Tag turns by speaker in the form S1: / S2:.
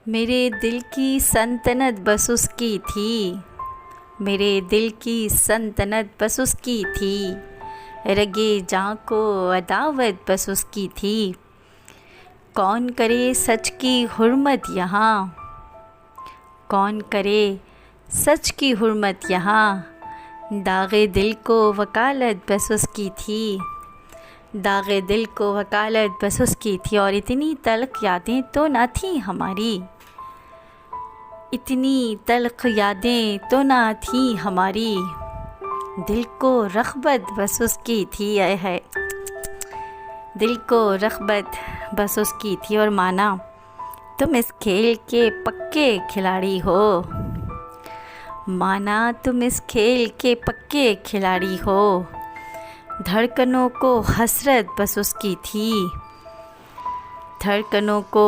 S1: मेरे दिल की सल्तनत बस उसकी थी, मेरे दिल की सल्तनत बस उसकी थी, रगे जाँ को अदावत बस उसकी थी। कौन करे सच की हुर्मत यहाँ, कौन करे सच की हुर्मत यहाँ, दागे दिल को वकालत बस उसकी थी, दागे दिल को वकालत बस उसकी थी। और इतनी तल्ख यादें तो ना थी हमारी, इतनी तल्ख यादें तो ना थी हमारी, दिल को रग़बत बस उसकी थी। आए है दिल को रग़बत बस उसकी थी। और माना तुम इस खेल के पक्के खिलाड़ी हो, माना तुम इस खेल के पक्के खिलाड़ी हो, धड़कनों को हसरत बस उसकी थी, धड़कनों को